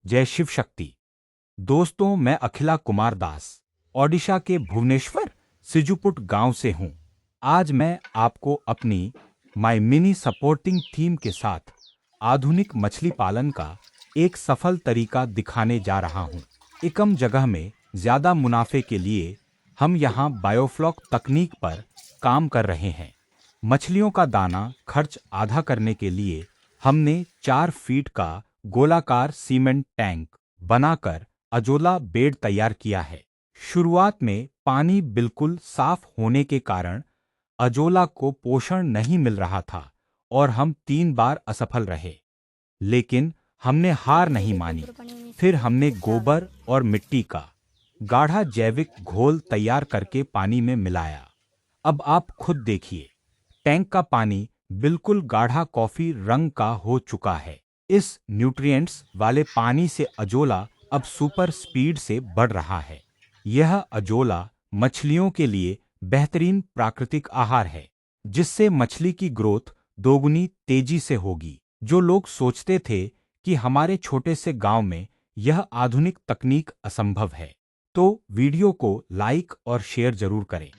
जय शिव शक्ति। दोस्तों, मैं अखिला कुमार दास ओडिशा के भुवनेश्वर सिजुपुट गांव से हूं। आज मैं आपको अपनी माय मिनी सपोर्टिंग थीम के साथ आधुनिक मछली पालन का एक सफल तरीका दिखाने जा रहा हूं। एकम जगह में ज्यादा मुनाफे के लिए हम यहां बायोफ्लॉक तकनीक पर काम कर रहे हैं। मछलियों का दाना खर्च आधा करने के लिए हमने 4 फीट का गोलाकार सीमेंट टैंक बनाकर अजोला बेड तैयार किया है। शुरुआत में पानी बिल्कुल साफ होने के कारण अजोला को पोषण नहीं मिल रहा था और हम 3 बार असफल रहे। लेकिन हमने हार नहीं मानी। फिर हमने गोबर और मिट्टी का गाढ़ा जैविक घोल तैयार करके पानी में मिलाया। अब आप खुद देखिए, टैंक का पानी बिल्कुल गाढ़ा कॉफी रंग का हो चुका है। इस न्यूट्रिएंट्स वाले पानी से अजोला अब सुपर स्पीड से बढ़ रहा है। यह अजोला मछलियों के लिए बेहतरीन प्राकृतिक आहार है, जिससे मछली की ग्रोथ दोगुनी तेजी से होगी। जो लोग सोचते थे कि हमारे छोटे से गांव में यह आधुनिक तकनीक असंभव है, तो वीडियो को लाइक और शेयर जरूर करें।